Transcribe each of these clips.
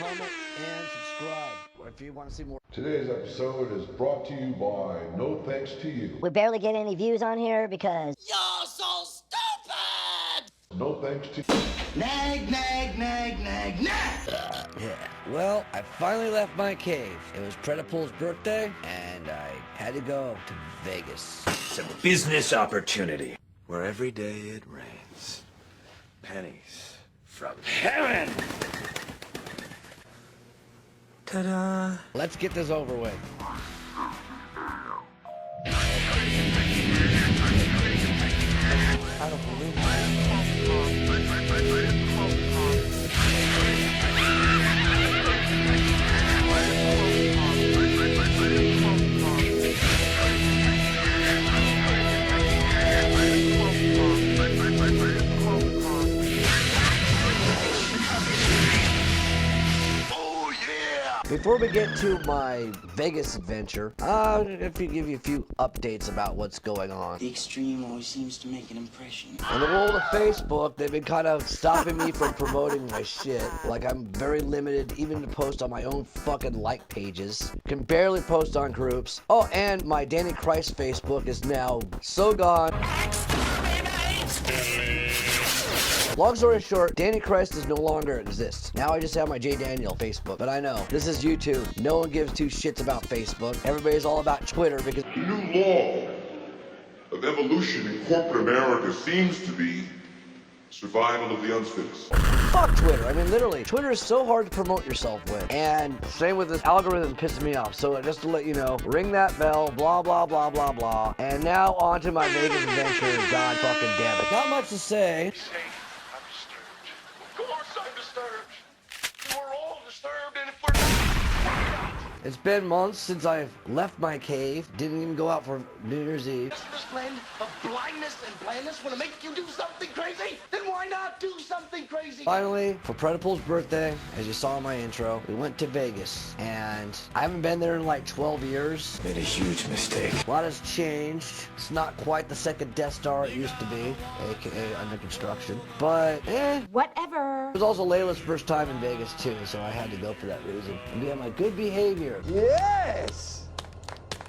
comment, and subscribe if you want to see more. Today's episode is brought to you by No Thanks to You. We barely get any views on here because you're so stupid! No thanks to you. Nag, nag, nag, nag, nag! Yeah, well, I finally left my cave. It was Predapol's birthday, and I had to go to Vegas. It's a business opportunity where every day it rains pennies from heaven. Ta-da! Let's get this over with. I don't believe it. Before we get to my Vegas adventure, if you give you a few updates about what's going on. The extreme always seems to make an impression. In the world of Facebook, they've been kind of stopping me from promoting my shit. Like, I'm very limited even to post on my own fucking like pages. Can barely post on groups. Oh, and my Danny Christ Facebook is now so gone. Long story short, Danny Christ does no longer exist. Now I just have my J Daniel Facebook. But I know, this is YouTube. No one gives two shits about Facebook. Everybody's all about Twitter because The new law of evolution in corporate America seems to be survival of the unfittest. fuck Twitter. I mean, literally, Twitter is so hard to promote yourself with. And same with this algorithm pissing me off. So just to let you know, ring that bell, blah, blah, blah, blah, blah. And now on to my Vegas adventure. God fucking damn it. Not much to say. It's been months since I've left my cave. Didn't even go out for New Year's Eve. This blend of blindness and blandness want to make you do something crazy? Then why not do something crazy? Finally, for Predapol's birthday, as you saw in my intro, we went to Vegas. And I haven't been there in like 12 years. Made a huge mistake. A lot has changed. It's not quite the second Death Star it used to be, aka under construction. But, whatever. It was also Layla's first time in Vegas too, so I had to go for that reason. And be on my good behavior. Yes!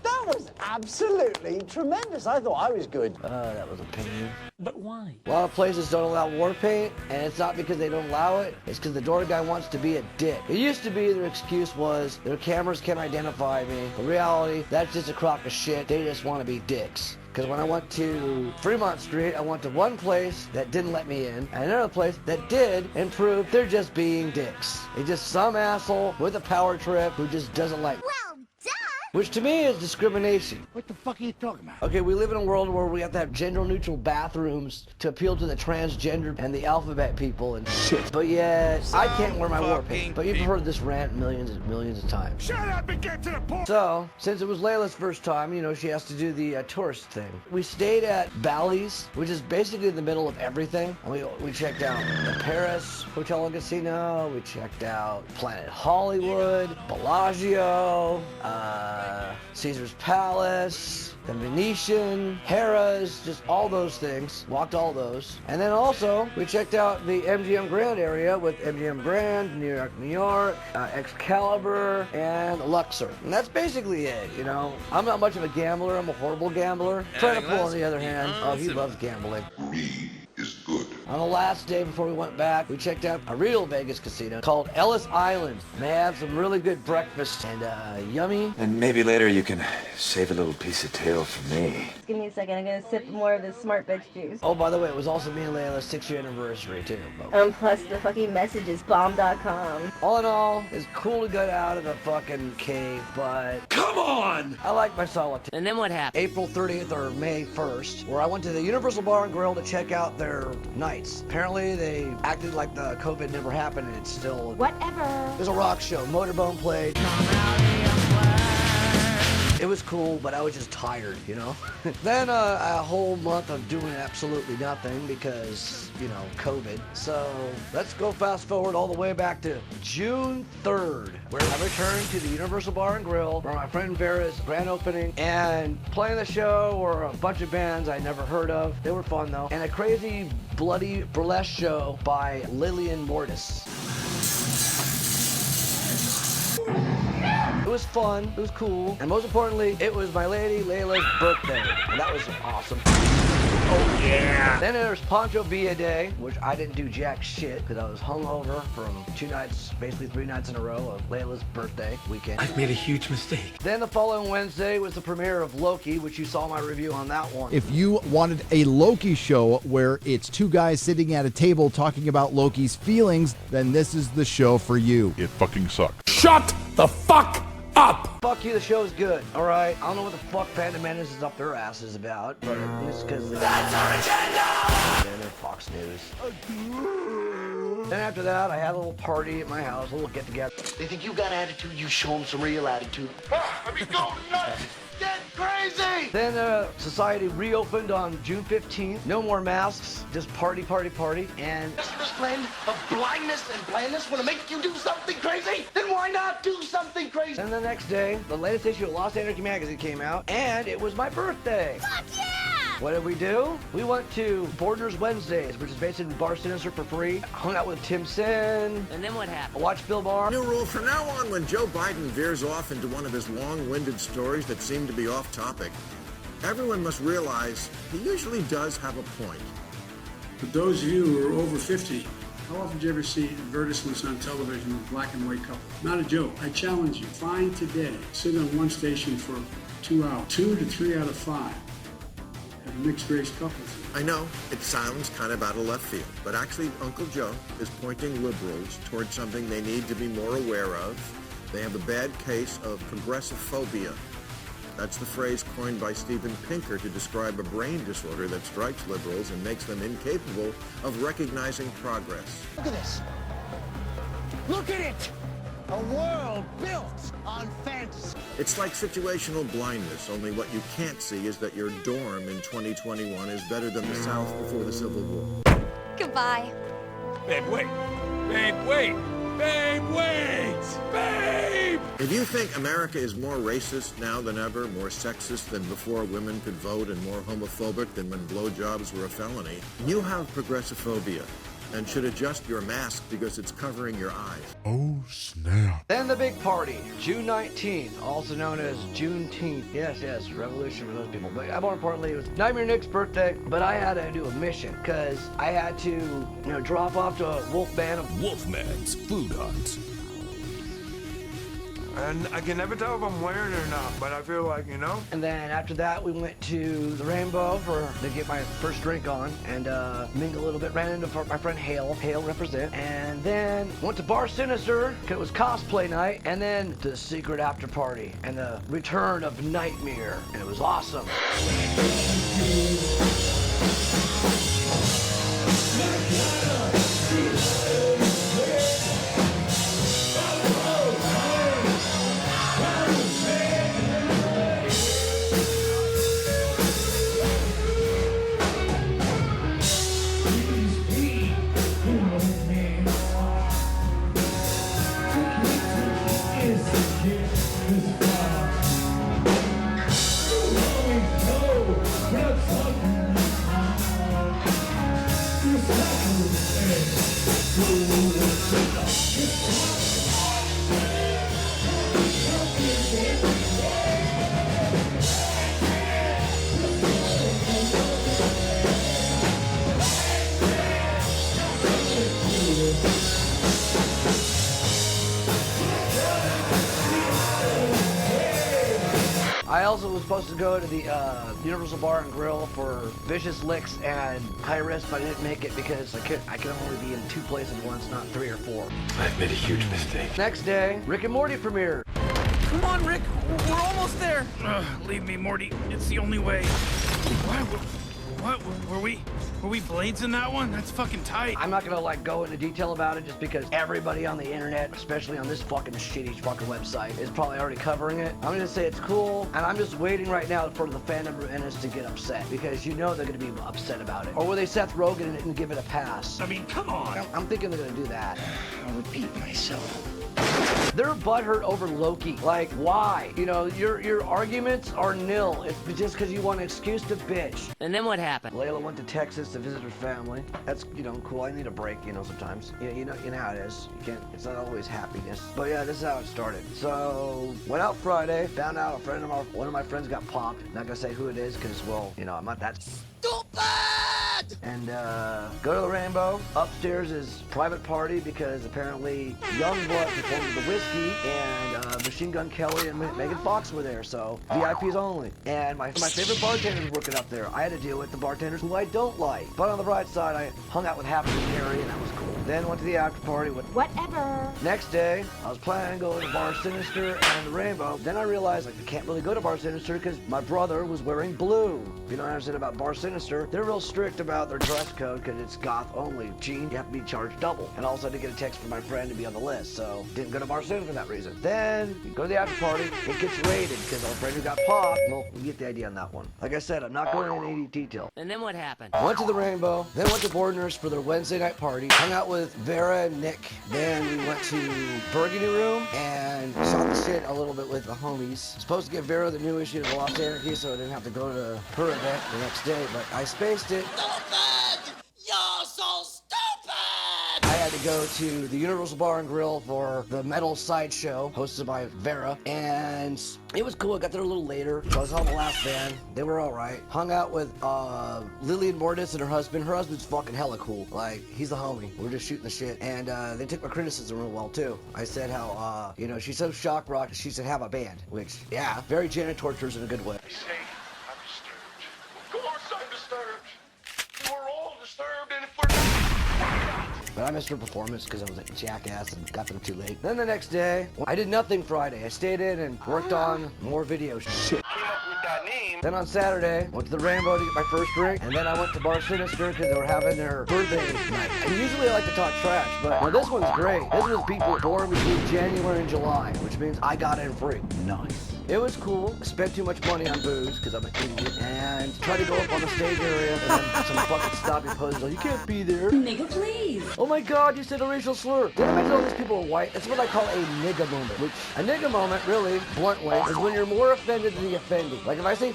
That was absolutely tremendous. I thought I was good. That was a pain. But why? A lot of places don't allow war paint, and it's not because they don't allow it. It's because the door guy wants to be a dick. It used to be their excuse was, their cameras can't identify me. In reality, that's just a crock of shit. They just want to be dicks. Because when I went to Fremont Street, I went to one place that didn't let me in, and another place that did, and proved they're just being dicks. It's just some asshole with a power trip who just doesn't like me. Well, duh! Which to me is discrimination. What the fuck are you talking about? Okay, we live in a world where we have to have gender-neutral bathrooms to appeal to the transgender and the alphabet people and shit. But yet, I can't wear my war paint. But you've heard this rant millions and millions of times. Shut up and get to the point! So, since it was Layla's first time, you know, she has to do the tourist thing. We stayed at Bally's, which is basically in the middle of everything. And we checked out the Paris Hotel and Casino. We checked out Planet Hollywood, Bellagio, Caesar's Palace, the Venetian, Harrah's, just all those things. Walked all those. And then also, we checked out the MGM Grand area with MGM Grand, New York, Excalibur, and Luxor. And that's basically it, you know. I'm not much of a gambler. I'm a horrible gambler. Predapol, on the other hand, he loves gambling. Greed is good. On the last day before we went back, we checked out a real Vegas casino called Ellis Island. They have some really good breakfast and yummy. And maybe later you can save a little piece of tail for me. Give me a second, I'm gonna sip more of this smart bitch juice. Oh, by the way, it was also me and Layla's 6-year anniversary too. But Plus the fucking messages, bomb.com. all in all, it's cool to get out of the fucking cave, but Come on! I like my solitude. And then what happened? April 30th or May 1st, where I went to the Universal Bar and Grill to check out their nights. Apparently, they acted like the COVID never happened and it's still... Whatever. It was a rock show. Motorbone played. It was cool, but I was just tired, you know? Then a whole month of doing absolutely nothing because, you know, COVID. So let's go fast forward all the way back to June 3rd, where I returned to the Universal Bar and Grill for my friend Vera's grand opening, and playing the show were a bunch of bands I never heard of. They were fun though. And a crazy, bloody burlesque show by Lillian Mortis. It was fun, it was cool, and most importantly, it was my lady Layla's birthday, and that was awesome. Oh yeah! Then there's Poncho Villa Day, which I didn't do jack shit because I was hungover from 2 nights, basically 3 nights in a row of Layla's birthday weekend. I've made a huge mistake. Then the following Wednesday was the premiere of Loki, which you saw my review on that one. If you wanted a Loki show where it's 2 guys sitting at a table talking about Loki's feelings, then this is the show for you. It fucking sucked. Shut the fuck up! Fuck you, the show's good, alright? I don't know what the fuck Phantom Menace is up their asses about, but it's because that's our agenda! And Fox News. Then after that, I had a little party at my house, a little get-together. They think you got attitude, you show them some real attitude. I mean, go nuts! Get crazy! Then society reopened on June 15th. No more masks, just party, party, party. And This blend of blindness and blandness want to make you do something crazy? Then why not do something crazy? then the next day, the latest issue of Lost Anarchy magazine came out, and it was my birthday. Fuck yeah! What did we do? We went to Borders Wednesdays, which is basically Bar Sinister for free. Hung out with Tim Sin. And then what happened? Watched Bill Barr. New rule, from now on, when Joe Biden veers off into one of his long-winded stories that seem to be off topic, everyone must realize he usually does have a point. For those of you who are over 50, how often do you ever see advertisements on television with black and white couples? Not a joke. I challenge you. Find today. Sit on one station for 2 hours. 2 to 3 out of 5 have mixed-race couples. I know, it sounds kind of out of left field, but actually Uncle Joe is pointing liberals towards something they need to be more aware of. They have a bad case of progressiphobia. That's the phrase coined by Steven Pinker to describe a brain disorder that strikes liberals and makes them incapable of recognizing progress. Look at this. Look at it! A world built on fantasy. It's like situational blindness, only what you can't see is that your dorm in 2021 is better than the South before the Civil War. Goodbye. Babe, wait. Babe, wait. Babe, wait. Babe! If you think America is more racist now than ever, more sexist than before women could vote, and more homophobic than when blowjobs were a felony, you have progressiphobia and should adjust your mask because it's covering your eyes. Oh, snap. Then the big party, June 19th, also known as Juneteenth. Yes, revolution for those people. But more importantly, it was Nightmare Nick's birthday, but I had to do a mission because I had to, drop off to a Wolfman. Wolfman's Food Hunt. And I can never tell if I'm wearing it or not, but I feel like, And then after that, we went to the Rainbow to get my first drink on and mingle a little bit. Ran into my friend Hale represent. And then went to Bar Sinister because it was cosplay night. And then to the secret after party and the return of Nightmare. And it was awesome. I also was supposed to go to the Universal Bar and Grill for Vicious Licks and High Risk, but I didn't make it because I can only be in 2 places at once, not 3 or 4. I've made a huge mistake. Next day, Rick and Morty premiered. Come on, Rick. We're almost there. Leave me, Morty. It's the only way. What? Were we blades in that one? That's fucking tight. I'm not gonna go into detail about it just because everybody on the internet, especially on this fucking shitty fucking website, is probably already covering it. I'm gonna say it's cool, and I'm just waiting right now for the fandom menace to get upset because they're gonna be upset about it. Or will they Seth Rogen and give it a pass? I mean, come on. I'm thinking they're gonna do that. I'll repeat myself. They're butthurt over Loki. Like, why? You know, your arguments are nil. It's just because you want an excuse to bitch. And then what happened? Layla went to Texas to visit her family. That's, you know, cool. I need a break, you know, sometimes. Yeah, you know how it is. You can't, it's not always happiness. But yeah, this is how it started. So, went out Friday, found out one of my friends got popped. Not gonna say who it is, because, well, you know, I'm not that stupid! And go to the Rainbow. Upstairs is private party because apparently Youngblood performed the whiskey and Machine Gun Kelly and Megan Fox were there, so VIPs only. And my favorite bartenders working up there. I had to deal with the bartenders who I don't like. But on the bright side, I hung out with Happy and Harry, and that was cool. Then went to the after party with whatever. Next day, I was planning on going to Bar Sinister and the Rainbow. Then I realized I can't really go to Bar Sinister because my brother was wearing blue. If you don't understand about Bar Sinister, they're real strict about their dress code because it's goth only. Gene, you have to be charged double. And also I had to get a text from my friend to be on the list, so didn't go to Bar Sinister for that reason. Then you go to the after party, it gets raided because our friend who got popped. Well, you get the idea on that one. Like I said, I'm not going into any detail. And then what happened? Went to the Rainbow, then went to Board Nurse for their Wednesday night party, hung out with Vera and Nick. Then we went to Burgundy Room and saw the shit a little bit with the homies. Supposed to get Vera the new issue of the Lost Anarchy so I didn't have to go to her event the next day, but I spaced it. Stupid! You're so stupid! I had to go to the Universal Bar and Grill for the Metal Sideshow, hosted by Vera, and it was cool. I got there a little later, so I was on the last band. They were alright. Hung out with Lillian Mortis and her husband. Her husband's fucking hella cool. Like, he's the homie. We're just shooting the shit. And they took my criticism real well, too. I said how, you know, she's so shock rock, she should have a band. Which, yeah, very Janet Tortures in a good way. Say, I'm disturbed. Of course I'm disturbed. You were all disturbed, and if we're not... But I missed her performance because I was a jackass and got them too late. Then the next day, I did nothing Friday. I stayed in and worked on more video shit. Came up with that name. Then on Saturday, went to the Rainbow to get my first drink, and then I went to Bar Sinister because they were having their birthday night. And usually I like to talk trash, but well, this one's great. This was people born between January and July, which means I got in free. Nice. It was cool. I spent too much money on booze because I'm an idiot, and tried to go up on the stage area, and then some fucking stopping posers like, you can't be there. Nigga, please. Oh my god, you said a racial slur. Did I mention all these people are white? That's what I call a nigga moment. Which, a nigga moment, really, bluntly, is when you're more offended than the offended. Like if I say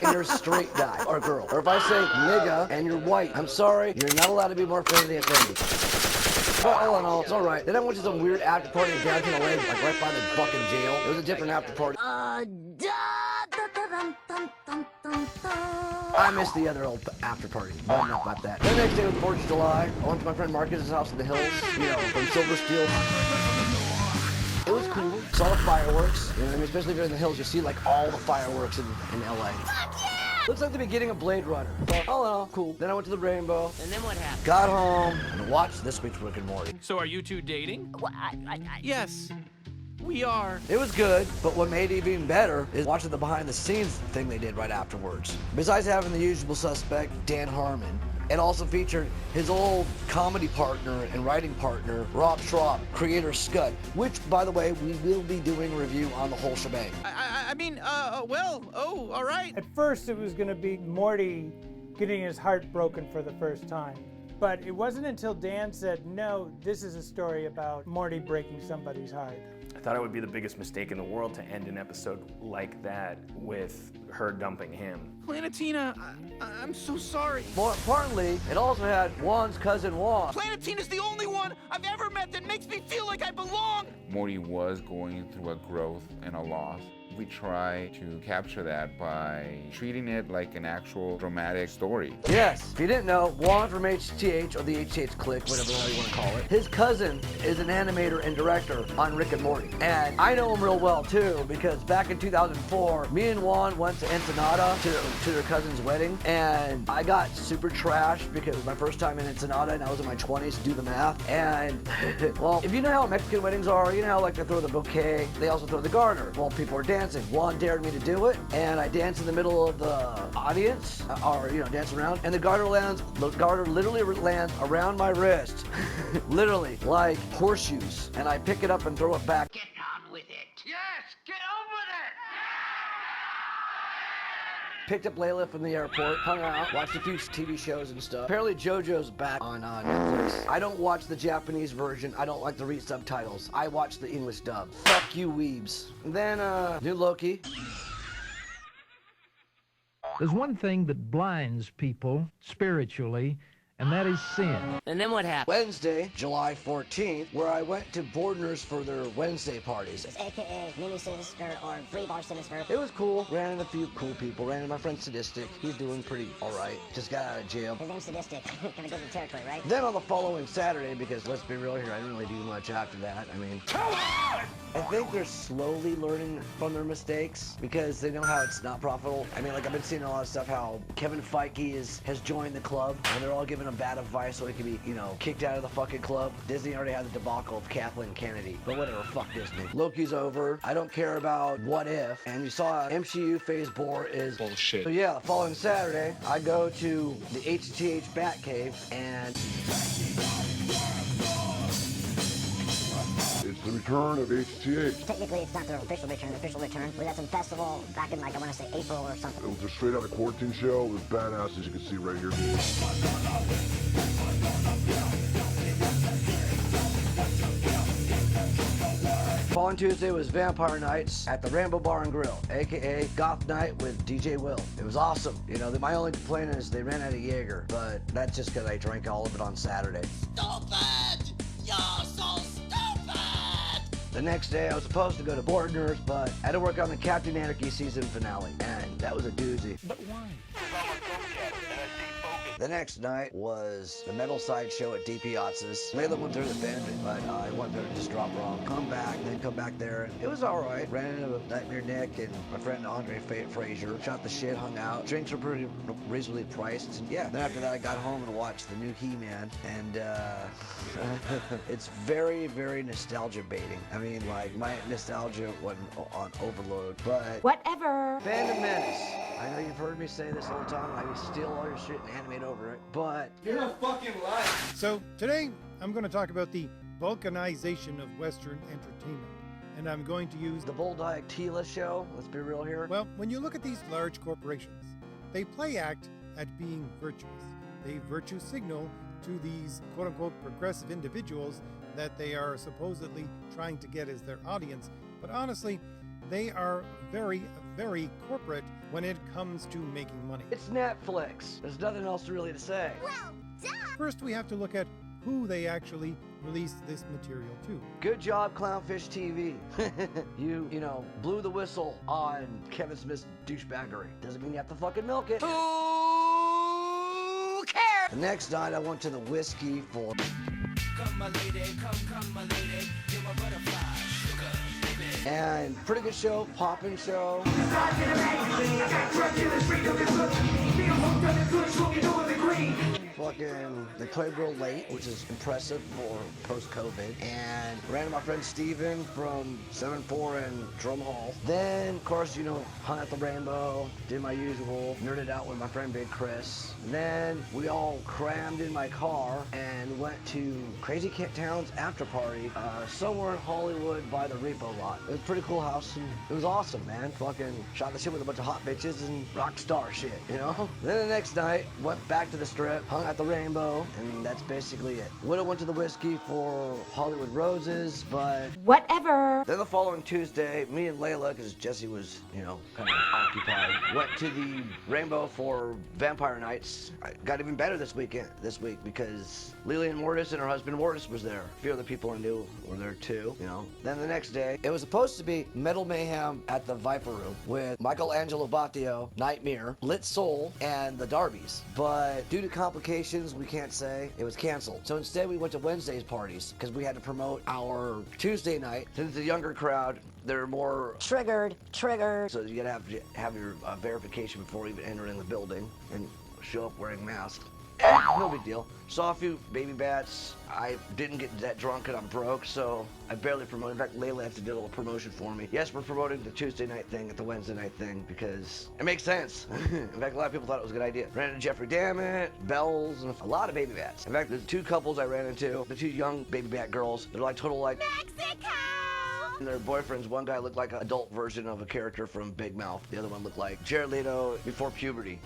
and you're a straight guy or girl, or if I say nigga and you're white, I'm sorry, you're not allowed to be more offended than the offended. But all in all, it's alright. Then I went to some weird after party in downtown LA, like right by the fucking jail. It was a different after party. I missed the other old after party, but enough about that. The next day was 4th of July. I went to my friend Marcus's house in the hills, you know, from Silver Steel. It was cool. Saw the fireworks. You know what I mean? Especially if you're in the hills, you see like all the fireworks in LA. Fuck yeah! Looks like the beginning of Blade Runner. But all in all, cool. Then I went to the Rainbow. And then what happened? Got home and watched this week's Rick and Morty. So are you two dating? Well, yes. We are. It was good, but what made it even better is watching the behind-the-scenes thing they did right afterwards. Besides having the usual suspect, Dan Harmon, it also featured his old comedy partner and writing partner, Rob Schraub, creator Scott, which, by the way, we will be doing a review on the whole shebang. All right. At first, it was going to be Morty getting his heart broken for the first time. But it wasn't until Dan said, no, this is a story about Morty breaking somebody's heart. I thought it would be the biggest mistake in the world to end an episode like that with her dumping him. Planetina, I'm so sorry. More importantly, it also had Juan's cousin Juan. Planetina's the only one I've ever met that makes me feel like I belong. Morty was going through a growth and a loss. We try to capture that by treating it like an actual dramatic story. Yes, if you didn't know, Juan from HTH, or the HTH Click, whatever the hell you want to call it, his cousin is an animator and director on Rick and Morty. And I know him real well too, because back in 2004, me and Juan went to Ensenada to their cousin's wedding, and I got super trashed because it was my first time in Ensenada, and I was in my 20s, do the math. And, well, if you know how Mexican weddings are, you know how like they throw the bouquet, they also throw the garter. Well, people are dancing. Juan dared me to do it, and I danced in the middle of the audience, or, you know, dance around, and the garter literally lands around my wrist. Literally, like horseshoes, and I pick it up and throw it back. Get on with it. Yes, get on with it. Picked up Layla from the airport, hung out, watched a few TV shows and stuff. Apparently Jojo's back on Netflix. I don't watch the Japanese version. I don't like to read subtitles. I watch the English dub. Fuck you weebs. And then, new Loki. There's one thing that blinds people spiritually, and that is sin. And then what happened? Wednesday, July 14th, where I went to Bordner's for their Wednesday parties. AKA Mini Sinister or Free Bar Sinister. It was cool. Ran into a few cool people. Ran into my friend Sadistic. He's doing pretty alright. Just got out of jail. His name's Sadistic. Kind of good in territory, right? Then on the following Saturday, because let's be real here, I didn't really do much after that. I mean, I think they're slowly learning from their mistakes because they know how it's not profitable. I mean, like I've been seeing a lot of stuff how Kevin Feige has joined the club and they're all giving him bad advice so he can be, you know, kicked out of the fucking club. Disney already had the debacle of Kathleen Kennedy, but whatever, fuck Disney. Loki's over. I don't care about What If, and you saw MCU Phase 4 is bullshit. So yeah, the following Saturday, I go to the HTH Batcave and It's the return of HTH. Technically, it's not their official return. The official return was at some festival back in, like, I want to say April or something. It was a straight out of quarantine show. It was badass, as you can see right here. Following Tuesday was Vampire Nights at the Rainbow Bar and Grill, aka Goth Night with DJ Will. It was awesome. You know, my only complaint is they ran out of Jaeger, but that's just because I drank all of it on Saturday. Stupid! You're so stupid! The next day I was supposed to go to Bordner's, but I had to work on the Captain Anarchy season finale, and that was a doozy. But why? The next night was the Metal Sideshow at DP Otz's. Layla went through the bend, but I went there to just drop wrong. Come back there. It was all right. Ran into Nightmare Nick and my friend Andre Frazier. Shot the shit, hung out. Drinks were pretty reasonably priced. And yeah, then after that I got home and watched the new He-Man. And it's very, very nostalgia baiting. I mean, like, my nostalgia wasn't on overload, but... Whatever. Phantom Menace. I know you've heard me say this all the time. I steal all your shit and animate over it, but... You're a fucking liar. So today, I'm going to talk about the vulcanization of Western entertainment. And I'm going to use... The Bulldog Tila show, let's be real here. Well, when you look at these large corporations, they play act at being virtuous. They virtue signal to these quote-unquote progressive individuals that they are supposedly trying to get as their audience. But honestly, they are very, very corporate when it comes to making money. It's Netflix. There's nothing else really to say. Well done. First, we have to look at who they actually released this material to. Good job, Clownfish TV. you know, blew the whistle on Kevin Smith's douchebaggery. Doesn't mean you have to fucking milk it. Who cares? The next night, I went to the whiskey for... Come, my lady, come, my lady. You're my butterfly, sugar, baby. And pretty good show, poppin' show. Fucking, they played real late, which is impressive for post-COVID. And ran into my friend Steven from 7-4 and Drum Hall. Then, of course, you know, hung at the Rainbow, did my usual, nerded out with my friend Big Chris. And then we all crammed in my car and went to Crazy Cat Town's after party somewhere in Hollywood by the repo lot. It was a pretty cool house and it was awesome, man. Fucking shot the shit with a bunch of hot bitches and rock star shit, you know? Then the next night, went back to the strip, hung at the Rainbow, and that's basically it. Would've went to the whiskey for Hollywood Roses, but... Whatever. Then the following Tuesday, me and Layla, because Jesse was, you know, kind of occupied, went to the Rainbow for Vampire Nights. I got even better this week because Lillian Mortis and her husband Mortis was there. A few other people I knew were there too, you know. Then the next day, it was supposed to be Metal Mayhem at the Viper Room with Michelangelo Battio, Nightmare, Lit Soul, and the Darbies. But due to complications, we can't say, it was canceled. So instead we went to Wednesday's parties because we had to promote our Tuesday night. Since it's a younger crowd, they're more triggered. So you gotta have your verification before even entering the building and show up wearing masks. No big deal. Saw a few baby bats. I didn't get that drunk and I'm broke, so I barely promoted. In fact, Layla had to do a little promotion for me. Yes, we're promoting the Tuesday night thing at the Wednesday night thing because it makes sense. In fact, a lot of people thought it was a good idea. Ran into Jeffrey Dammit, Bells, and a lot of baby bats. In fact, the two couples I ran into, the two young baby bat girls, they're like total like... Mexico! And their boyfriends, one guy looked like an adult version of a character from Big Mouth. The other one looked like Jared Leto before puberty.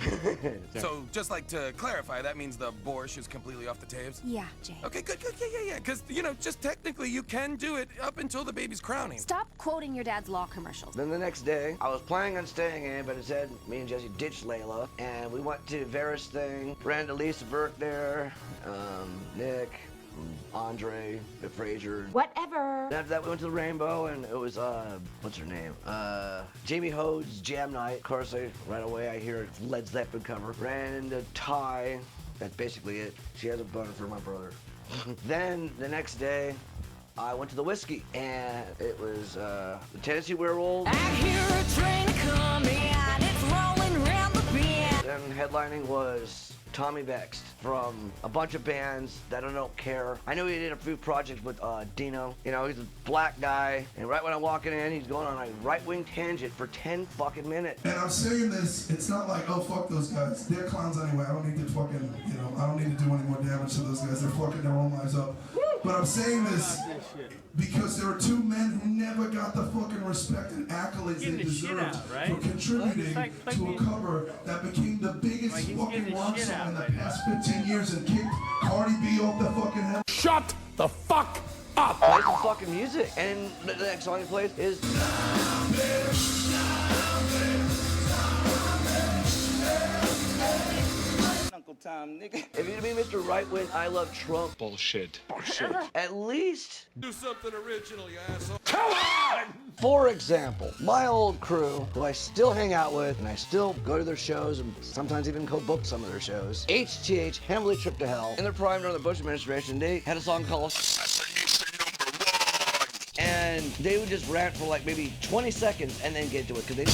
So, just like to clarify, that means the borscht is completely off the tapes? Yeah, Jay. Okay, good, yeah. Because, you know, just technically you can do it up until the baby's crowning. Stop quoting your dad's law commercials. Then the next day, I was planning on staying in, but instead, me and Jesse ditched Layla, and we went to Vera's thing, ran into Lisa Burke there, Nick, Andre, Frazier. Whatever. After that, we went to the Rainbow, and it was, what's her name? Jamie Hode's Jam Night. Of course, right away I hear it's Led Zeppelin cover. Ran into Ty. That's basically it. She has a boner for my brother. Then, the next day, I went to the Whiskey, and it was, the Tennessee Werewolves. I hear a train coming and it's rolling round the bend. And headlining was Tommy Vext from a bunch of bands that I don't care. I know he did a few projects with Dino. You know, he's a black guy, and right when I'm walking in, he's going on a right-wing tangent for 10 fucking minutes. And I'm saying this, it's not like, oh, fuck those guys. They're clowns anyway. I don't need to fucking, you know, I don't need to do any more damage to those guys. They're fucking their own lives up. But I'm saying this because there are two men who never got the fucking respect and accolades they deserved for contributing to a cover that became the biggest fucking rock song in the past 15 years and kicked Cardi B off the fucking head. Shut the fuck up! Play some fucking music. And the next song he plays is... Time, nigga. If you mean Mr. Right Wing, I love Trump. Bullshit. At least do something original, you asshole. Come on! For example, my old crew, who I still hang out with, and I still go to their shows, and sometimes even co-book some of their shows. HTH, Heavily Trip to Hell. In their prime during the Bush administration, they had a song called and they would just rant for like maybe 20 seconds and then get to it, because they...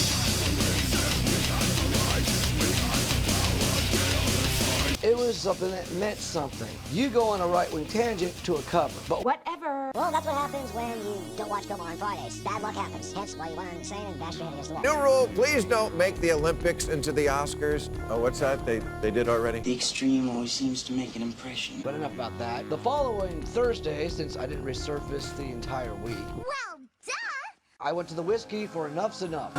It was something that meant something. You go on a right-wing tangent to a cover, but Whatever. Well, that's what happens when you don't watch football on Fridays. Bad luck happens. Hence why you went insane and bashed your head against the wall. New rule, please don't make the Olympics into the Oscars. Oh, what's that? They did already? The extreme always seems to make an impression. But enough about that. The following Thursday, since I didn't resurface the entire week, Well, duh! I went to the Whiskey for Enuff Z'Nuff.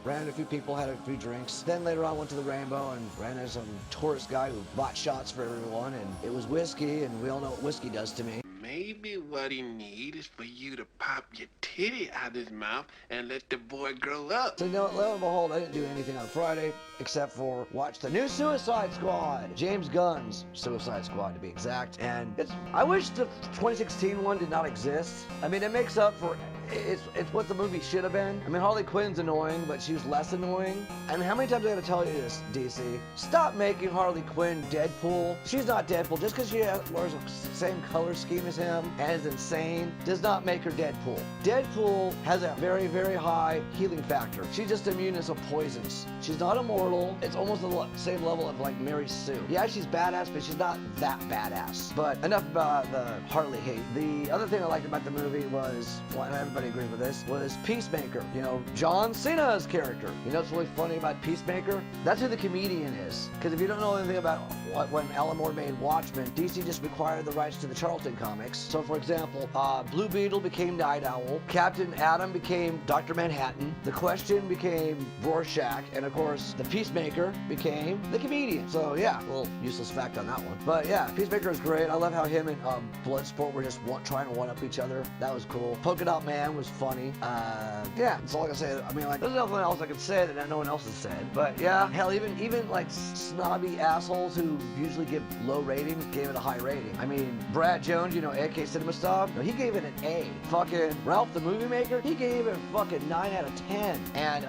Ran a few people, had a few drinks. Then later on went to the Rainbow and ran into some tourist guy who bought shots for everyone, and it was whiskey, and we all know what whiskey does to me. Maybe what he needs is for you to pop your titty out his mouth and let the boy grow up. So, lo and behold, I didn't do anything on Friday except for watch the new Suicide Squad. James Gunn's Suicide Squad, to be exact. And I wish the 2016 one did not exist. I mean, it makes up for... It's what the movie should have been. I mean, Harley Quinn's annoying, but she was less annoying. And how many times I gotta tell you this, DC? Stop making Harley Quinn Deadpool. She's not Deadpool. Just because she wears the same color scheme as him and is insane does not make her Deadpool. Deadpool has a very, very high healing factor. She's just immune to some poisons. She's not immortal. It's almost the same level of like Mary Sue. Yeah, she's badass, but she's not that badass. But enough about the Harley hate. The other thing I liked about the movie was, well, and everybody agrees with this, was Peacemaker. You know, John Cena's character. You know what's really funny about Peacemaker? That's who the comedian is. Because if you don't know anything about when Alan Moore made Watchmen, DC just required the rights to the Charlton comics. So for example, Blue Beetle became Night Owl, Captain Atom became Dr. Manhattan, The Question became Rorschach, and of course, the Peacemaker became the comedian. So yeah, a little useless fact on that one. But yeah, Peacemaker is great. I love how him and Bloodsport were just trying to one-up each other. That was cool. Polka Dot Man was funny. Yeah, that's all I can say. I mean, like, there's nothing else I can say that no one else has said. But yeah, hell, even like snobby assholes who usually give low ratings gave it a high rating. I mean, Brad Jones, you know, AK Cinema Stuff, he gave it an A. Fucking Ralph the Movie Maker, he gave it a fucking 9 out of 10. And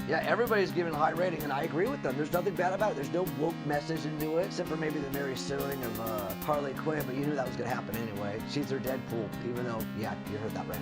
yeah, everybody's giving a high rating, and I agree with them. There's nothing bad about it. There's no woke message into it, except for maybe the Mary Suing of Harley Quinn, but you knew that was gonna happen anyway. She's their Deadpool, even though, yeah, you heard that right.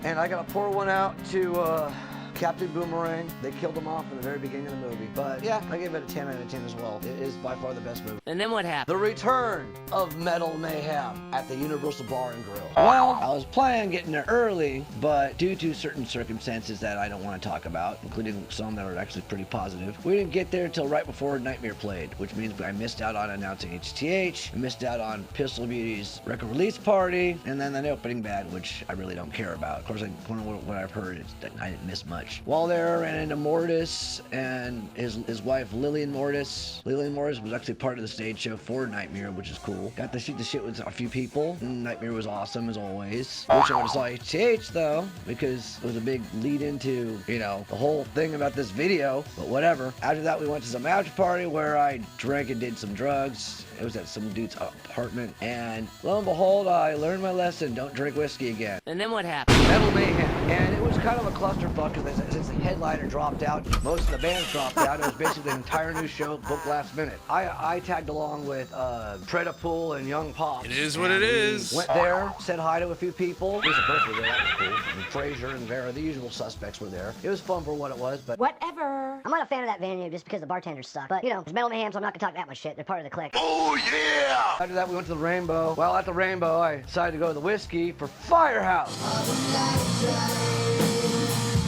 And I gotta pour one out to Captain Boomerang, they killed him off in the very beginning of the movie. But yeah, I give it a 10 out of 10 as well. It is by far the best movie. And then what happened? The return of Metal Mayhem at the Universal Bar and Grill. Well, I was planning on getting there early, but due to certain circumstances that I don't want to talk about, including some that are actually pretty positive, we didn't get there until right before Nightmare played, which means I missed out on announcing HTH, I missed out on Pistol Beauty's record release party, and then the opening band, which I really don't care about. Of course, what I've heard is that I didn't miss much. While there, I ran into Mortis and his wife Lillian Mortis. Lillian Mortis was actually part of the stage show for Nightmare, which is cool. Got to shoot the shit with a few people. Nightmare was awesome as always. Wish I would have saw HTH though, because it was a big lead into, you know, the whole thing about this video, but whatever. After that, we went to some after party where I drank and did some drugs. It was at some dude's apartment, and lo and behold, I learned my lesson. Don't drink whiskey again. And then what happened? Metal Mayhem. And it was kind of a clusterfuck because since the headliner dropped out, most of the bands dropped out. It was basically an entire new show booked last minute. I tagged along with Predapool and Young Pops. It is what it is. Went there, said hi to a few people. There's a birthday there, that was cool. And Fraser and Vera, the usual suspects were there. It was fun for what it was, but whatever. I'm not a fan of that venue just because the bartenders suck. But, you know, it's Metal Mayhem, so I'm not gonna talk that much shit. They're part of the clique. Oh, yeah! After that, we went to the Rainbow. Well, at the Rainbow, I decided to go to the Whiskey for Firehouse.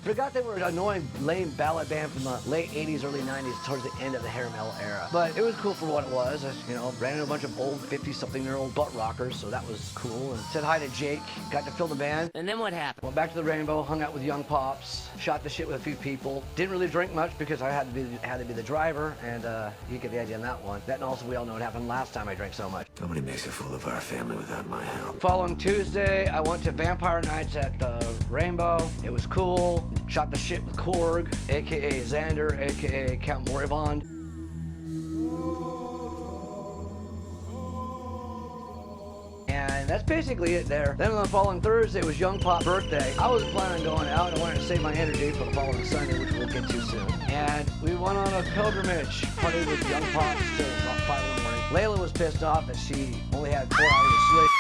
Forgot they were an annoying, lame ballad band from the late 80s, early 90s, towards the end of the hair metal era. But it was cool for what it was. You know, ran into a bunch of old 50-something-year-old butt rockers, so that was cool. And said hi to Jake, got to fill the band. And then what happened? Went back to the Rainbow, hung out with Young Pops, shot the shit with a few people. Didn't really drink much because I had to be the driver, and you get the idea on that one. That, and also we all know what happened last time I drank so much. Nobody makes a fool of our family without my help. Following Tuesday, I went to Vampire Nights at the Rainbow. It was cool. Shot the shit with Korg, aka Xander, aka Count MoriVond. And that's basically it there. Then on the following Thursday was Young Pop's birthday. I wasn't planning on going out. I wanted to save my energy for the following Sunday, which we'll get to soon. And we went on a pilgrimage, partied with Young Pops till about 5 in the morning. Layla was pissed off that she only had 4 hours of sleep.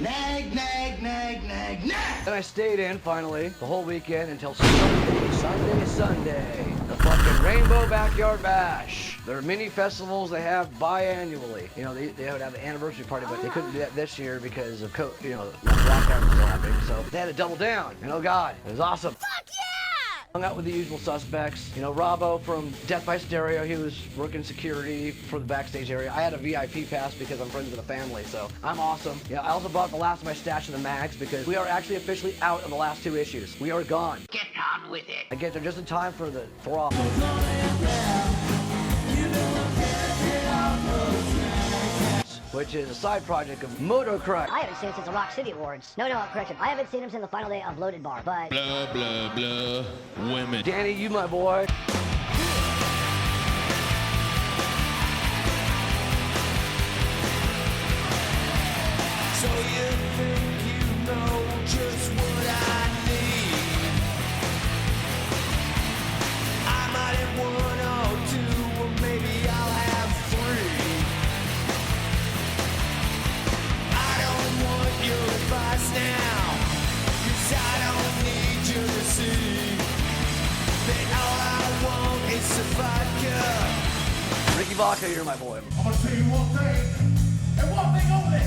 Nag, nag, nag, nag, nag! Then I stayed in, finally, the whole weekend until Sunday. The fucking Rainbow Backyard Bash. They're mini festivals they have biannually. You know, they would have an anniversary party, but they couldn't do that this year because of, lockdown was happening. So they had to double down. And oh God, it was awesome. Fuck yeah! Hung out with the usual suspects. You know, Robbo from Death by Stereo, he was working security for the backstage area. I had a VIP pass because I'm friends with the family, so I'm awesome. Yeah, I also bought the last of my stash of the mags because we are actually officially out of the last 2 issues. We are gone. Get on with it. I get there just in time for the throw-off. Which is a side project of Motocry. I haven't seen him since the Rock City Awards. No, correction. I haven't seen him since the final day of Loaded Bar, but... Blah, blah, blah. Women. Danny, you my boy. So you think you know just what I need? I might have 1 or 2, or maybe I'll have 3. I don't want your advice now, 'cause I don't need you to see that all I want is some vodka. Ricky Vodka, you're my boy. I'm gonna tell you one thing, and one thing only.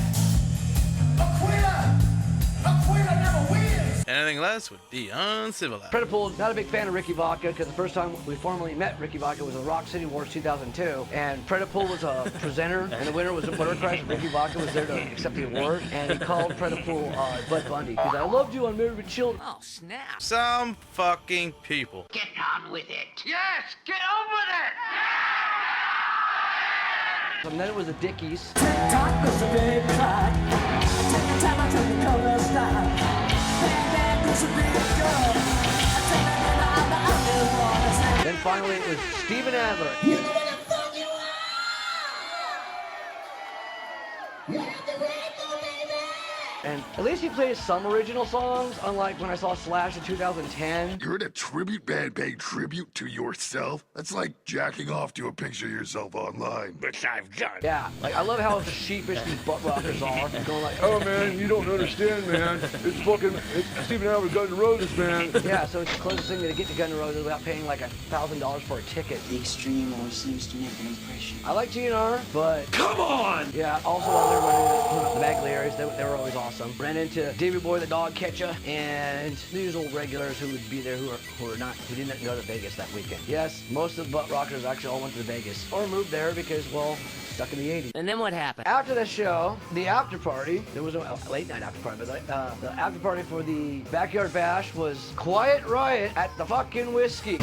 A quitter never wins. Anything less would be uncivilized. Predapool, not a big fan of Ricky Vodka because the first time we formally met Ricky Vodka was at Rock City Awards 2002, and Predapool was a presenter, and the winner was a Motorcry. Ricky Vodka was there to accept the award, and he called Predapool Bud Bundy because I loved you on Married with Children. Oh, snap. Some fucking people. Get on with it. Yes, get on with it. And then it was the Dickies. TikTok was a big clock. Take the time, I took the color stop. Bang, was a big girl. Then finally it was Steven Adler. You know what the fuck you are? You have the rainbow, baby. And at least he plays some original songs, unlike when I saw Slash in 2010. You're in a tribute band paying tribute to yourself? That's like jacking off to a picture of yourself online. Which I've done. Yeah, like I love how sheepish these butt rockers are. Going like, Oh man, you don't understand, man. It's Stephen Albert, Guns N' Roses, man. yeah, so it's the closest thing to get to Guns N' Roses without paying like $1,000 for a ticket. The extreme always seems to make an impression. I like GNR, but Come on! yeah. Also, while they were running the Bagliaries, they were always awesome. Ran into Davey Boy the Dog Catcher and the usual regulars who would be there who didn't go to Vegas that weekend. Yes, most of the butt rockers actually all went to Vegas or moved there because, well, stuck in the 80s. And then what happened? After the show, the after party, there was a late night after party, but the after party for the Backyard Bash was Quiet Riot at the fucking Whiskey.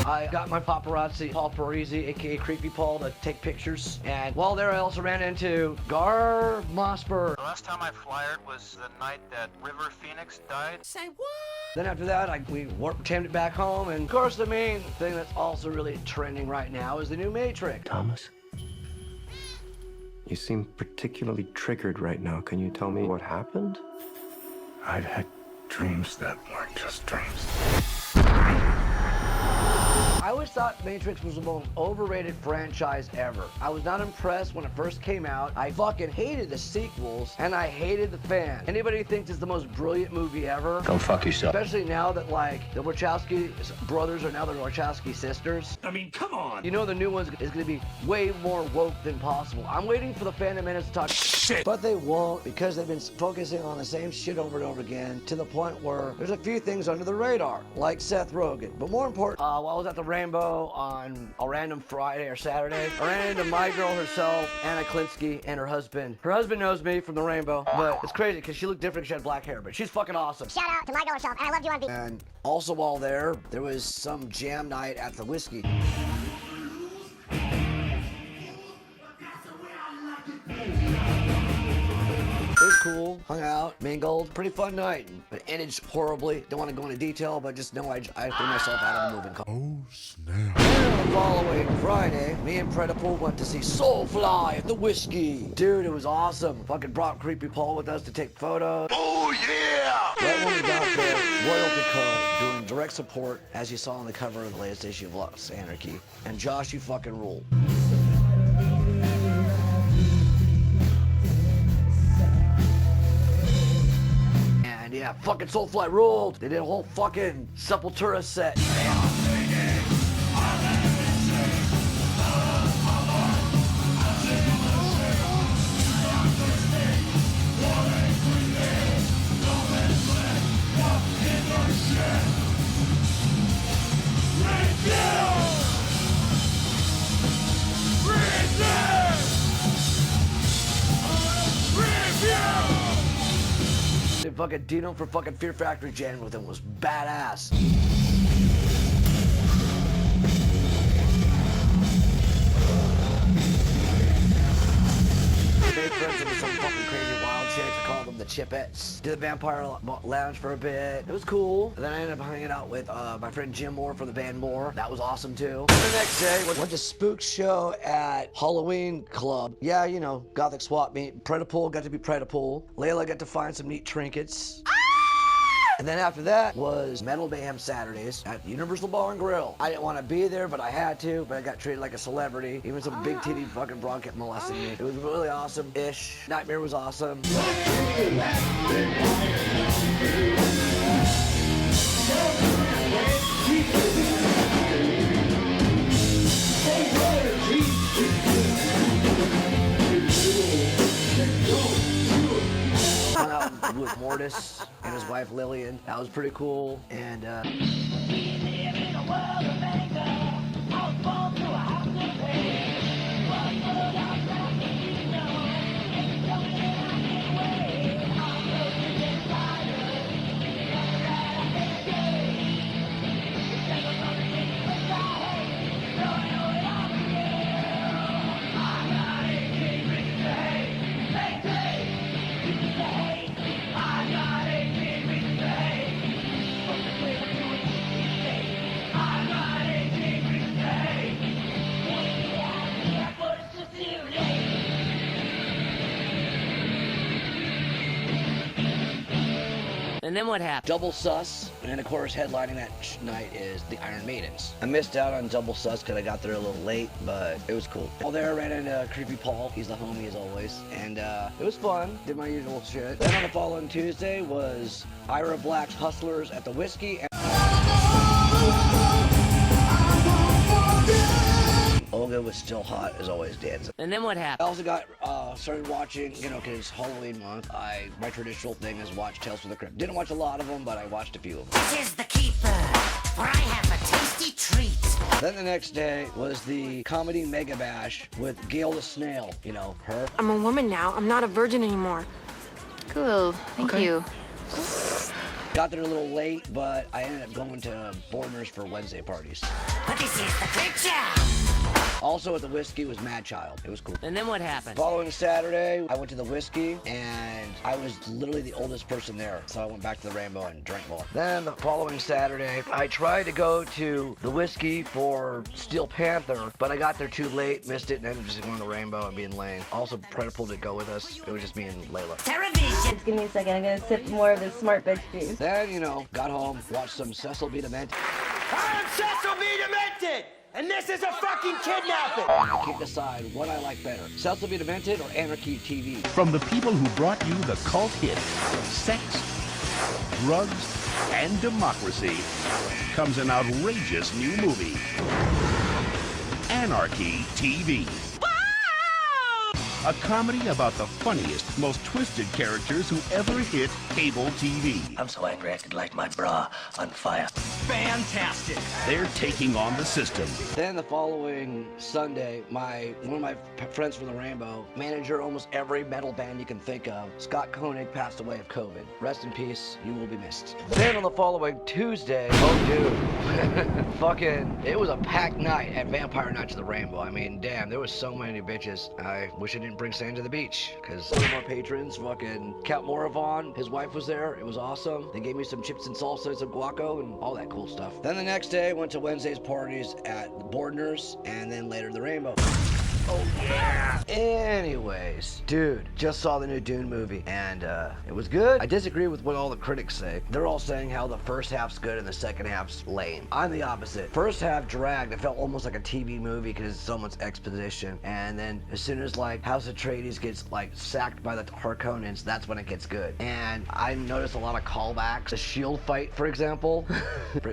I got my paparazzi, Paul Parisi, aka Creepy Paul, to take pictures. And while there, I also ran into Gar Mossberg. The last time I flyered was the night that River Phoenix died. Say what? Then after that, we tamed it back home. And of course, the main thing that's also really trending right now is the new Matrix. Thomas? You seem particularly triggered right now. Can you tell me what happened? I've had dreams that weren't just dreams. I always thought Matrix was the most overrated franchise ever. I was not impressed when it first came out. I fucking hated the sequels, and I hated the fans. Anybody who thinks it's the most brilliant movie ever? Go fuck yourself. Especially now that, like, the Wachowski brothers are now the Wachowski sisters. I mean, come on! You know the new one is going to be way more woke than possible. I'm waiting for the Phantom Menace to talk shit. But they won't, because they've been focusing on the same shit over and over again, to the point where there's a few things under the radar, like Seth Rogen. But more important, while I was at the Rainbow on a random Friday or Saturday, I ran into my girl herself, Anna Klinsky, and her husband. Her husband knows me from the Rainbow, but it's crazy because she looked different. She had black hair, but she's fucking awesome. Shout out to my girl herself, and I loved you on beat. And also while there was some jam night at the Whiskey. It was cool, hung out, mingled, pretty fun night, but it ended horribly. Don't want to go into detail, but just know I threw myself out of the moving car. Oh, snap. And on the following Friday, me and Predator went to see Soulfly at the Whiskey. Dude, it was awesome. Fucking brought Creepy Paul with us to take photos. Oh, yeah! Right when we got there, Royalty Co. doing direct support, as you saw on the cover of the latest issue of Anarchy. And Josh, you fucking rule. Yeah, fucking Soulfly ruled. They did a whole fucking Sepultura set. Fucking Dino for fucking Fear Factory jam with him was badass. Made friends with some fucking crazy wild chicks. I called them the Chipettes. Did the Vampire Lounge for a bit. It was cool. And then I ended up hanging out with my friend Jim Moore from the band Moore. That was awesome too. The next day, went to Spookshow at Halloween Club. Yeah, you know, Gothic swap meet. Predapool got to be Predapool. Layla got to find some neat trinkets. And then after that was Metal Mayhem Saturdays at Universal Bar and Grill. I didn't want to be there, but I had to. But I got treated like a celebrity. Even some big titty fucking broad kept molesting me. It was really awesome-ish. Nightmare was awesome. Hung out with Mortis and his wife Lillian. That was pretty cool. And And then what happened? Double Sus, and of course headlining that night is the Iron Maidens. I missed out on Double Sus because I got there a little late, but it was cool. All there, ran into Creepy Paul. He's the homie as always, and it was fun. Did my usual shit. Then on the following Tuesday was Ira Black's Hustlers at the Whiskey. Olga was still hot as always dancing. And then what happened? I also got started watching, you know, because it's Halloween month. My traditional thing is watch Tales from the Crypt. Didn't watch a lot of them, but I watched a few of them. This is the keeper, where I have a tasty treat. Then the next day was the comedy Mega Bash with Gail the Snail. You know her. I'm a woman now. I'm not a virgin anymore. Cool. Thank you. Got there a little late, but I ended up going to Borders for Wednesday parties. But this is the picture. Also at the Whiskey was Mad Child. It was cool. And then what happened? Following Saturday, I went to the Whiskey, and I was literally the oldest person there. So I went back to the Rainbow and drank more. Then the following Saturday, I tried to go to the Whiskey for Steel Panther, but I got there too late, missed it, and ended up just going to the Rainbow and being lame. Also, Predapool didn't go with us. It was just me and Layla. Television. Give me a second. I'm gonna sip more of this smart bitch juice. Then, you know, got home, watched some Cecil B. Demented. I am Cecil B. Demented, and this is a fucking kidnapping. And I can't decide what I like better, Cecil B. Demented or Anarchy TV. From the people who brought you the cult hit, Sex, Drugs, and Democracy, comes an outrageous new movie, Anarchy TV. A comedy about the funniest, most twisted characters who ever hit cable TV. I'm so angry I could light my bra on fire. Fantastic! They're taking on the system. Then the following Sunday, one of my friends from the Rainbow, manager almost every metal band you can think of, Scott Koenig, passed away of COVID. Rest in peace, you will be missed. Then on the following Tuesday, oh dude, fucking, it was a packed night at Vampire Nights of the Rainbow. I mean, damn, there was so many bitches. I wish I didn't bring sand to the beach, because one of our patrons, fucking Count MoriVond, his wife was there. It was awesome. They gave me some chips and salsa, some guaco, and all that cool stuff. Then the next day, went to Wednesday's parties at the Borders, and then later the Rainbow. Oh yeah! Anyways, dude, just saw the new Dune movie, and it was good. I disagree with what all the critics say. They're all saying how the first half's good and the second half's lame. I'm the opposite. First half dragged. It felt almost like a TV movie because it's so much exposition. And then as soon as like House Atreides gets like sacked by the Harkonnens, that's when it gets good. And I noticed a lot of callbacks. The shield fight, for example.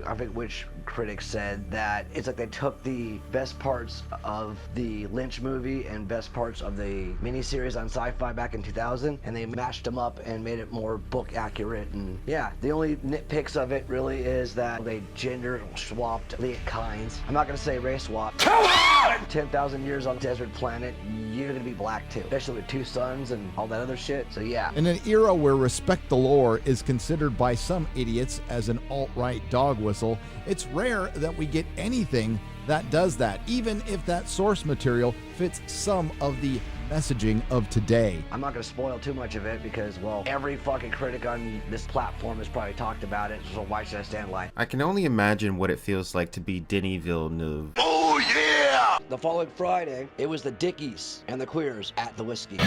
I think which critics said that it's like they took the best parts of the Lynch movie and best parts of the miniseries on Sci-Fi back in 2000, and they mashed them up and made it more book accurate. And yeah, the only nitpicks of it really is that they gender swapped the kinds. I'm not gonna say race swap. Come on! 10,000 years on a desert planet, you're gonna be black too, especially with two suns and all that other shit. So yeah. In an era where respect the lore is considered by some idiots as an alt-right dog whistle, it's rare that we get anything that does that, even if that source material fits some of the messaging of today. I'm not going to spoil too much of it because, well, every fucking critic on this platform has probably talked about it, so why should I stand line? I can only imagine what it feels like to be Denis Villeneuve. Oh yeah! The following Friday, it was the Dickies and the Queers at the Whiskey.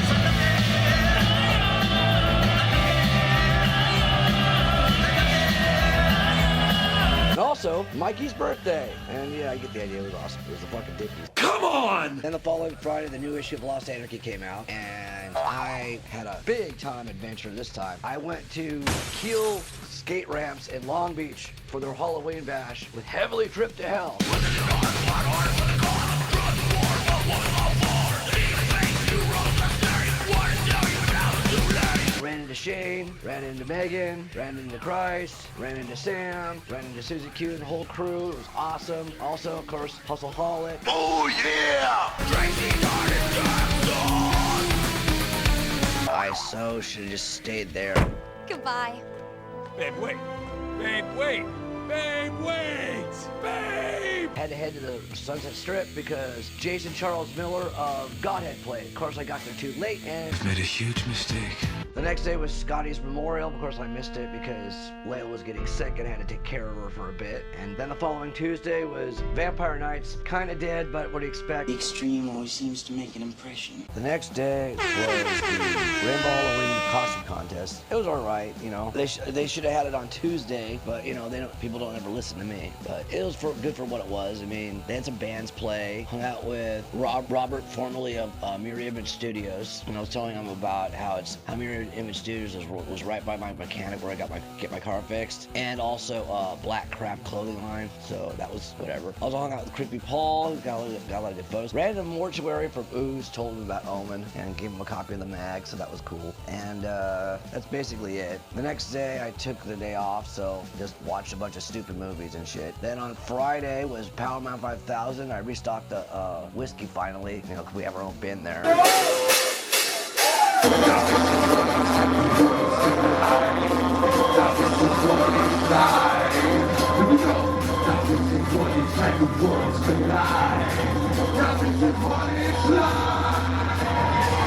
And also, Mikey's birthday. And yeah, I get the idea. It was awesome. It was the fucking Dickies. Come on! Then the following Friday, the new issue of Lost Anarchy came out, and I had a big time adventure this time. I went to Keel skate ramps in Long Beach for their Halloween bash with Heavily Tripped to Hell. Ran into Shane, ran into Megan, ran into Christ, ran into Sam, ran into Susie Q and the whole crew. It was awesome. Also, of course, Hustleaholic. Oh yeah! I so should have just stayed there. Goodbye. Babe, wait. Babe, wait. Babe, wait! Babe! Had to head to the Sunset Strip because Jason Charles Miller of Godhead played. Of course, I got there too late, and I've made a huge mistake. the next day was Scotty's memorial. Of course, I missed it because Layla was getting sick and I had to take care of her for a bit. And then the following Tuesday was Vampire Nights. Kind of dead, but what do you expect? The extreme always seems to make an impression. The next day was the Rainbow Halloween costume contest. It was all right, you know. They should have had it on Tuesday, but you know people don't ever listen to me. But it was good for what it was. I mean, they had some bands play. Hung out with Robert, formerly of Mirror Image Studios, and I was telling him about how Mirror Image Studios was right by my mechanic where I get my car fixed, and also Black Crap clothing line. So that was whatever. I also hung out with Creepy Paul, got a lot of good photos. Random Mortuary from Ooze told me about Omen and gave him a copy of the mag, so that was cool. And that's basically it. The next day I took the day off, so just watched a bunch of stupid movies and shit. Then on Friday was Power Man 5000. I restocked the whiskey finally, you know, because we have our own bin there.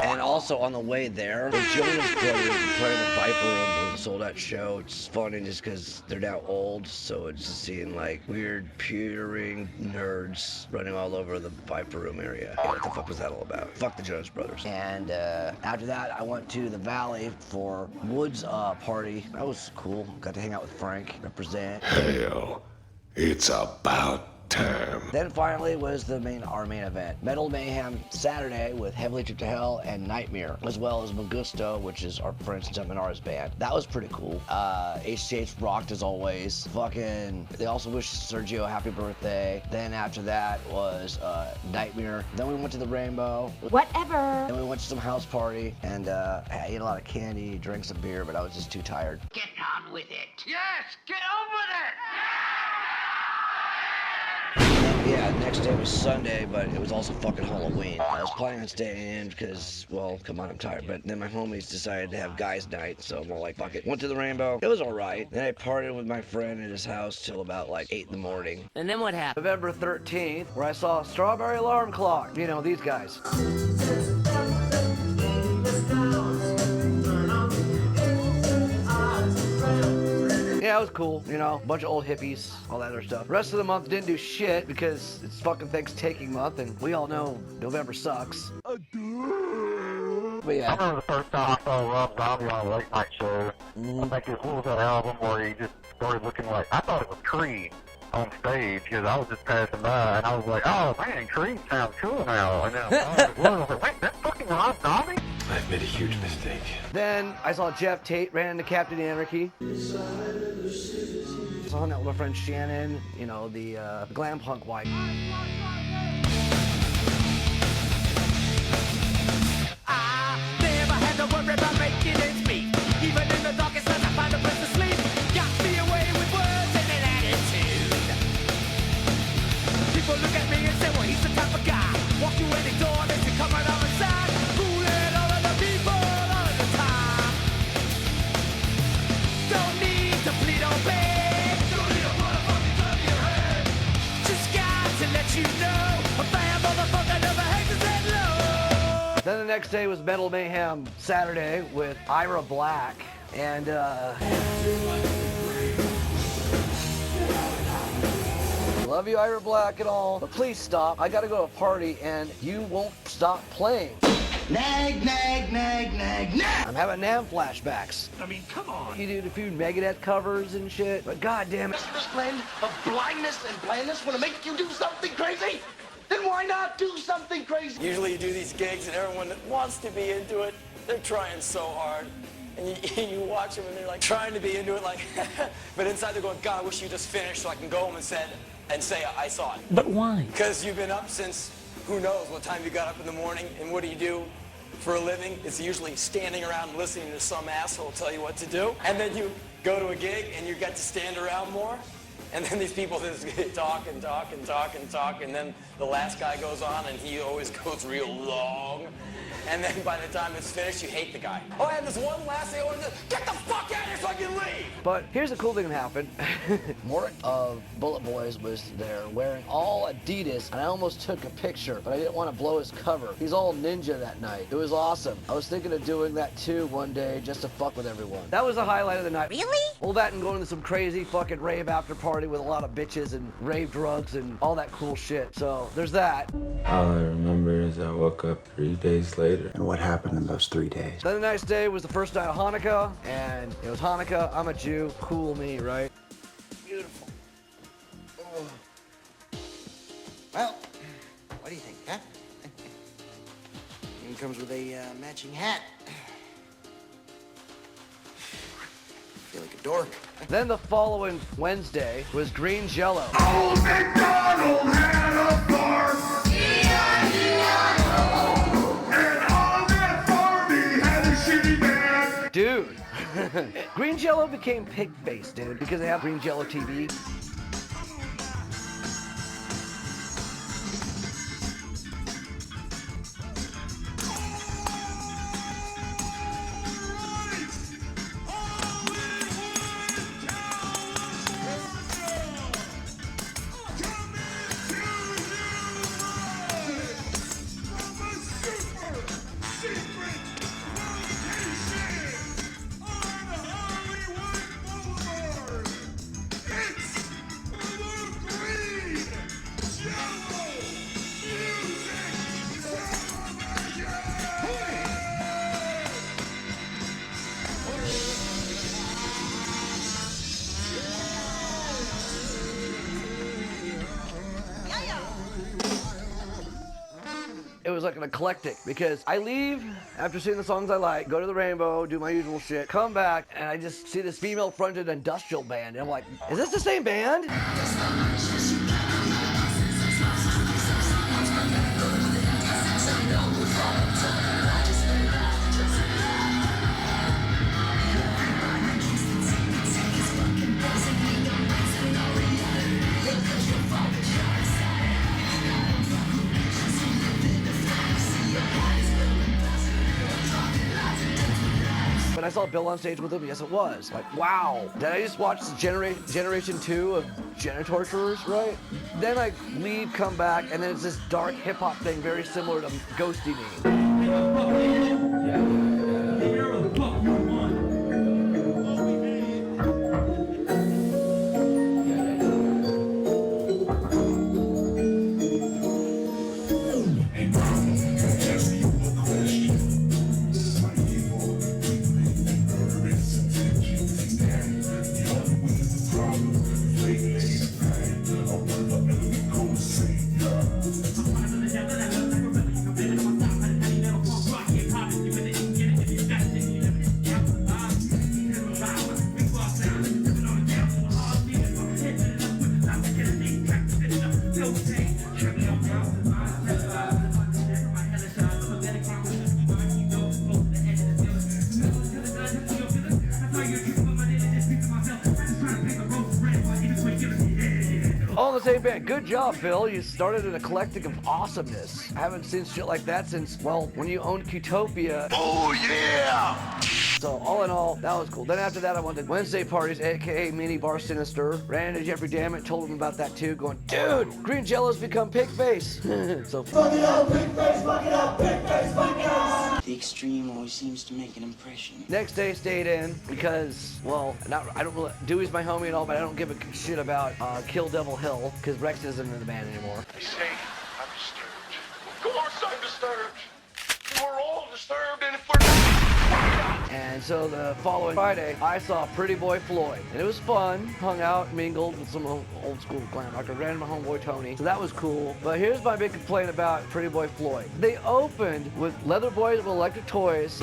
And also on the way there, the Jonas Brothers were playing the Viper Room. It was a sold-out show. It's funny just because they're now old, so it's just seeing like weird, pewtering nerds running all over the Viper Room area. Yeah, what the fuck was that all about? Fuck the Jonas Brothers. And after that, I went to the Valley for Woods party. That was cool. Got to hang out with Frank, represent. Hell, it's about time. Then finally was our main event. Metal Mayhem Saturday with Heavily Trip to Hell and Nightmare, as well as Magusto, which is our friend Seminar's band. That was pretty cool. HCH rocked as always. They also wished Sergio a happy birthday. Then after that was Nightmare. Then we went to the Rainbow. Whatever. Then we went to some house party, and I ate a lot of candy, drank some beer, but I was just too tired. Get on with it. Yes, get on with it! Yeah, next day was Sunday, but it was also fucking Halloween. I was planning on staying in because, well, come on, I'm tired. But then my homies decided to have guys' night, so I'm all like, fuck it. Went to the Rainbow. It was all right. Then I partied with my friend at his house till about like 8 in the morning. And then what happened? November 13th, where I saw Strawberry Alarm Clock. You know, these guys. Yeah, it was cool, you know, bunch of old hippies, all that other stuff. Rest of the month didn't do shit because it's fucking Thanksgiving month, and we all know November sucks. But yeah. I remember the first time I saw Rob Zombie on a late night show. I think it was that album where he just started looking like, I thought it was Creed on stage because I was just passing by and I was like, oh man, Creed sounds cool now. And then I was like, wait, that's fucking Rob Zombie? I've made a huge mistake. Then I saw Jeff Tate ran into Captain Anarchy. So I hung out with my friend Shannon, you know, the glam punk wife. I never had to worry about making ends meet. Even in the darkest nights, I find a place to sleep. Got me away with words and an attitude. People look at me and say, well, he's the type of guy. Walk through any door, they say, come right on inside. Fooling all of the people all of the time. Don't need to plead or beg. Don't need a motherfucking gun to your head. Just got to let you know, a bad motherfucker never hangs his head low. Then the next day was Metal Mayhem Saturday with Ira Black. And love you, Ira Black and all, but please stop. I gotta go to a party and you won't stop playing. Nag, nag, nag, nag, nag. I'm having Nam flashbacks. I mean, come on. You did a few Megadeth covers and shit, but goddamn it. This blend of blindness and blandness want to make you do something crazy? Then why not do something crazy? Usually you do these gigs and everyone that wants to be into it, they're trying so hard. And you watch them and they're like trying to be into it like, but inside they're going, God, I wish you just finished so I can go home and say I saw it. But why? Because you've been up since who knows what time you got up in the morning, and what do you do for a living? It's usually standing around listening to some asshole tell you what to do. And then you go to a gig and you get to stand around more. And then these people just talk and talk and talk and talk, and then the last guy goes on, and he always goes real long. And then by the time it's finished, you hate the guy. Oh, I have this one last thing I want to do. Get the fuck out of here so I can leave! But here's a cool thing that happened. Mort of Bullet Boys was there wearing all Adidas, and I almost took a picture, but I didn't want to blow his cover. He's all ninja that night. It was awesome. I was thinking of doing that too one day just to fuck with everyone. That was the highlight of the night. Really? All that and going to some crazy fucking rave after party with a lot of bitches and rave drugs and all that cool shit. So there's that. All I remember is I woke up 3 days later. And what happened in those 3 days? Then the next day was the first night of Hanukkah, and it was Hanukkah. I'm a Jew. Cool me, right? Beautiful. Oh. Well, what do you think, huh? Even comes with a matching hat. I feel like a dork. Then the following Wednesday was Green Jello. Old MacDonald had a farm. Dude, Green Jello became pig face, dude, because they have Green Jello TV. It was like an eclectic because I leave after seeing the songs I like, go to the Rainbow, do my usual shit, come back, and I just see this female-fronted industrial band, and I'm like, is this the same band? When I saw Bill on stage with him, yes it was. Like, wow. Did I just watch Generation 2 of Genitorturers, right? Then I leave, come back, and then it's this dark hip-hop thing very similar to Ghosty Me. Same band. Good job, Bill. You started an eclectic of awesomeness. I haven't seen shit like that since, well, when you owned Qtopia. Oh, yeah! So, all in all, that was cool. Then after that, I went to Wednesday parties, aka Mini Bar Sinister. Ran into Jeffrey Dammit, told him about that too, going, dude, Green Jello's become pig face. So, fuck it up, pig face, fuck it up, pig face, fuck it up! The extreme always seems to make an impression. Next day, stayed in because, well, I don't really, Dewey's my homie and all, but I don't give a shit about Kill Devil Hill because Rex isn't in the band anymore. They say I'm disturbed. Of course I'm disturbed. We're all disturbed, and if we're not... And so the following Friday, I saw Pretty Boy Floyd. And it was fun. Hung out, mingled with some old school glam rock. I ran into my homeboy Tony. So that was cool. But here's my big complaint about Pretty Boy Floyd. They opened with Leather Boys with Electric Toys.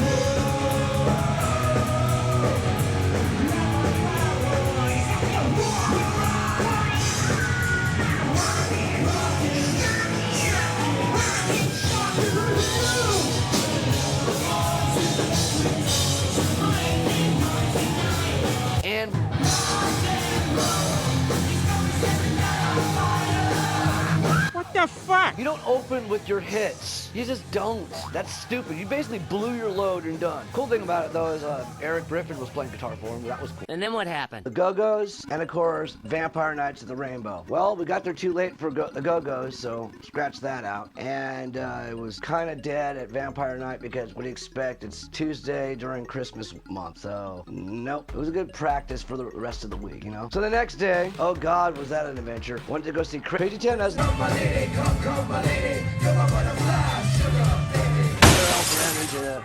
You don't open with your hits. You just don't. That's stupid. You basically blew your load and done. Cool thing about it though is Eric Griffin was playing guitar for him. That was cool. And then what happened? The Go-Go's and of course Vampire Nights of the Rainbow. Well, we got there too late for the Go-Go's, so scratch that out. And it was kind of dead at Vampire Night because what do you expect? It's Tuesday during Christmas month, so nope. It was a good practice for the rest of the week, you know? So the next day, oh God, was that an adventure. Went to go see Crypt. Crazy 10 has... Come, my lady, come, my lady, come on, butterfly, sugar, baby.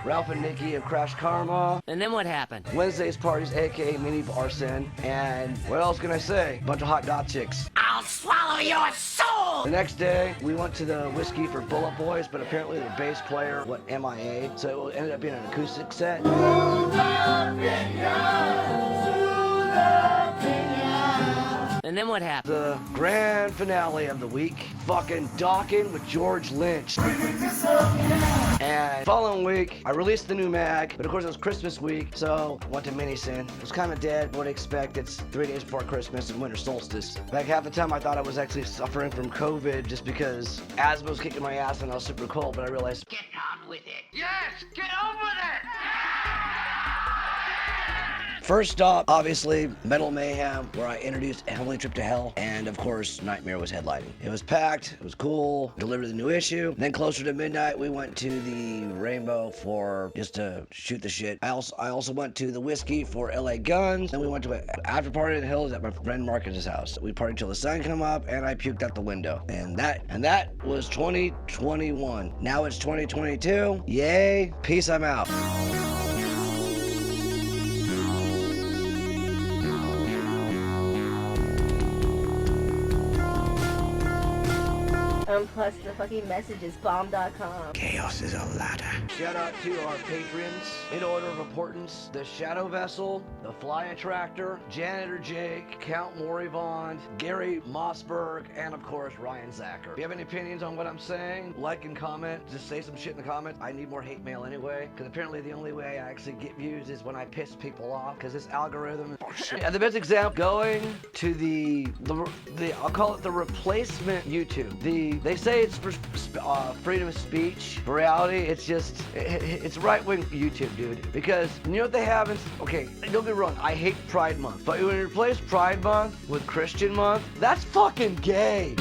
Ralph and Nikki of Crash Karma. And then what happened? Wednesday's parties, aka Mini Arson. And what else can I say? Bunch of hot dot chicks. I'll swallow your soul! The next day, we went to the Whiskey for Bullet Boys, but apparently the bass player went MIA, so it ended up being an acoustic set. And then what happened? The grand finale of the week, fucking Docking with George Lynch. And following week, I released the new mag, but of course it was Christmas week, so I went to Mini-Sin. It was kind of dead, what do you expect? It's 3 days before Christmas and winter solstice. Like half the time I thought I was actually suffering from COVID just because asthma was kicking my ass and I was super cold, but I realized, get on with it. Yes, get on with it! first stop, obviously, Metal Mayhem, where I introduced Heavenly Trip to Hell, and of course, Nightmare was headlining. It was packed, it was cool, delivered the new issue. Then closer to midnight, we went to the Rainbow for just to shoot the shit. I also went to the Whiskey for LA Guns, and we went to an after party in the hills at my friend Marcus's house. We partied till the sun came up, and I puked out the window. And that was 2021. Now it's 2022. Yay. Peace, I'm out. Plus the fucking message is bomb.com. Chaos is Alotta. Shout out to our patrons. In order of importance, the Shadow Vessel, the Fly Attractor, Janitor Jake, Count MoriVond, Gary Mossberg, and of course Ryan Zacher. If you have any opinions on what I'm saying, like and comment. Just say some shit in the comments. I need more hate mail anyway, because apparently the only way I actually get views is when I piss people off, because this algorithm. And the best example, going to the I'll call it the replacement YouTube. They say it's for freedom of speech. For reality, it's just, it's right-wing YouTube, dude. Because you know what they have is, okay, don't get me wrong, I hate Pride Month. But when you replace Pride Month with Christian Month, that's fucking gay.